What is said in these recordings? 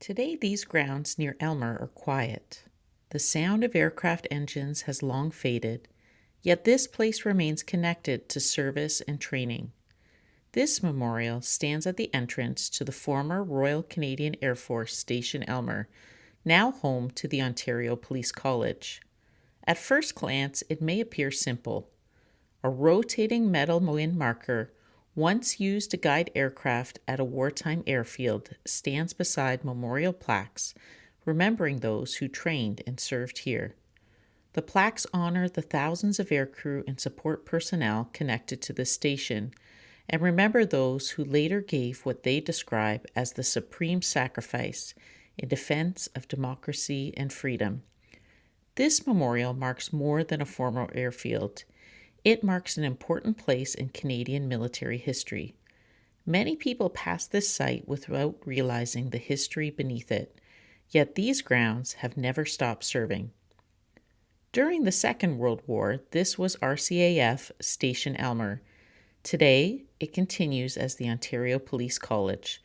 Today, these grounds near Aylmer are quiet. The sound of aircraft engines has long faded, yet this place remains connected to service and training. This memorial stands at the entrance to the former Royal Canadian Air Force Station Aylmer, now home to the Ontario Police College. At first glance, it may appear simple. A rotating metal wind marker, once used to guide aircraft at a wartime airfield, stands beside memorial plaques, remembering those who trained and served here. The plaques honor the thousands of aircrew and support personnel connected to this station, and remember those who later gave what they describe as the supreme sacrifice in defense of democracy and freedom. This memorial marks more than a former airfield. It marks an important place in Canadian military history. Many people pass this site without realizing the history beneath it, yet these grounds have never stopped serving. During the Second World War, this was RCAF Station Aylmer. Today, it continues as the Ontario Police College.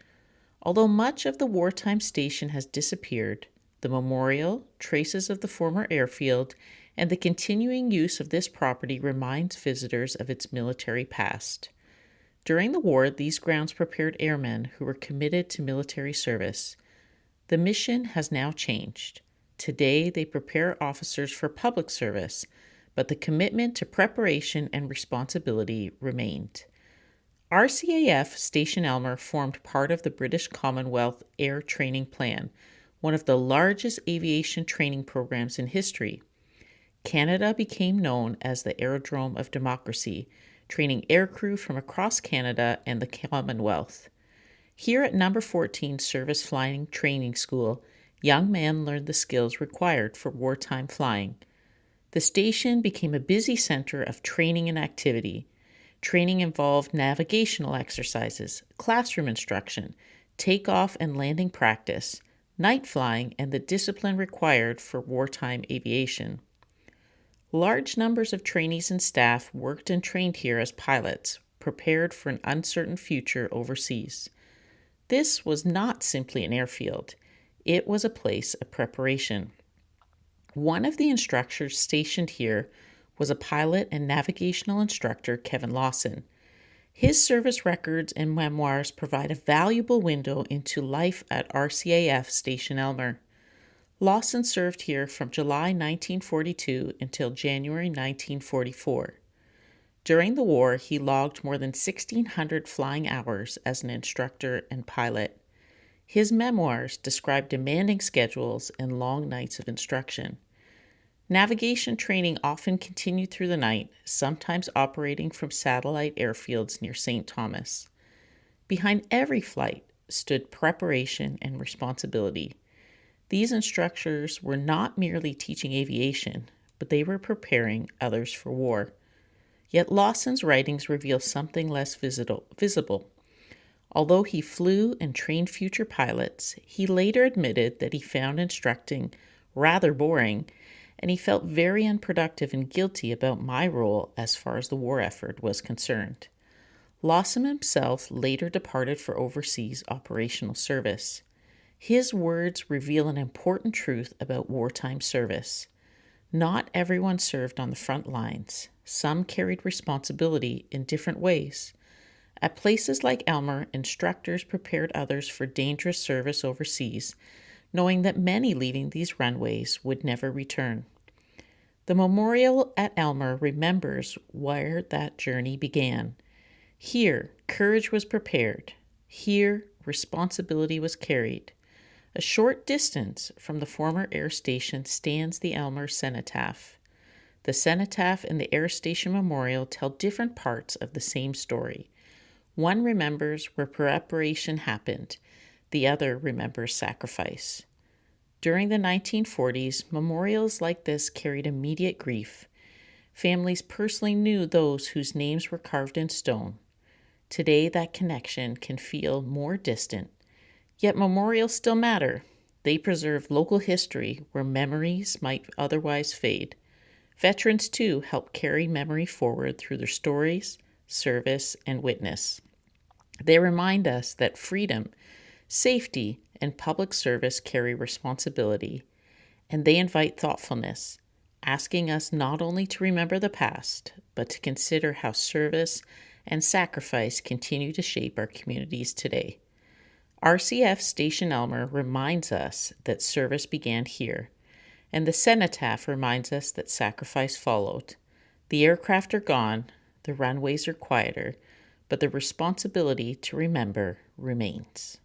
Although much of the wartime station has disappeared, the memorial, traces of the former airfield, and the continuing use of this property reminds visitors of its military past. During the war, these grounds prepared airmen who were committed to military service. The mission has now changed. Today, they prepare officers for public service, but the commitment to preparation and responsibility remained. RCAF Station Aylmer formed part of the British Commonwealth Air Training Plan, one of the largest aviation training programs in history. Canada became known as the Aerodrome of Democracy, training aircrew from across Canada and the Commonwealth. Here at No. 14 Service Flying Training School, young men learned the skills required for wartime flying. The station became a busy center of training and activity. Training involved navigational exercises, classroom instruction, takeoff and landing practice, night flying, and the discipline required for wartime aviation. Large numbers of trainees and staff worked and trained here as pilots, prepared for an uncertain future overseas. This was not simply an airfield. It was a place of preparation. One of the instructors stationed here was a pilot and navigational instructor, Kenneth Lawson. His service records and memoirs provide a valuable window into life at RCAF Station Aylmer. Lawson served here from July 1942 until January 1944. During the war, he logged more than 1,600 flying hours as an instructor and pilot. His memoirs describe demanding schedules and long nights of instruction. Navigation training often continued through the night, sometimes operating from satellite airfields near St. Thomas. Behind every flight stood preparation and responsibility. These instructors were not merely teaching aviation, but they were preparing others for war. Yet Lawson's writings reveal something less visible. Although he flew and trained future pilots, he later admitted that he found instructing rather boring, and he felt very unproductive and guilty about my role as far as the war effort was concerned. Lawson himself later departed for overseas operational service. His words reveal an important truth about wartime service. Not everyone served on the front lines. Some carried responsibility in different ways. At places like Aylmer, instructors prepared others for dangerous service overseas, knowing that many leaving these runways would never return. The memorial at Aylmer remembers where that journey began. Here, courage was prepared. Here, responsibility was carried. A short distance from the former air station stands the Aylmer Cenotaph. The cenotaph and the air station memorial tell different parts of the same story. One remembers where preparation happened. The other remembers sacrifice. During the 1940s, memorials like this carried immediate grief. Families personally knew those whose names were carved in stone. Today, that connection can feel more distant. Yet memorials still matter. They preserve local history where memories might otherwise fade. Veterans, too, help carry memory forward through their stories, service, and witness. They remind us that freedom Safety and public service carry responsibility, and they invite thoughtfulness, asking us not only to remember the past, but to consider how service and sacrifice continue to shape our communities today. RCAF Station Aylmer reminds us that service began here, and the cenotaph reminds us that sacrifice followed. The aircraft are gone, the runways are quieter, but the responsibility to remember remains.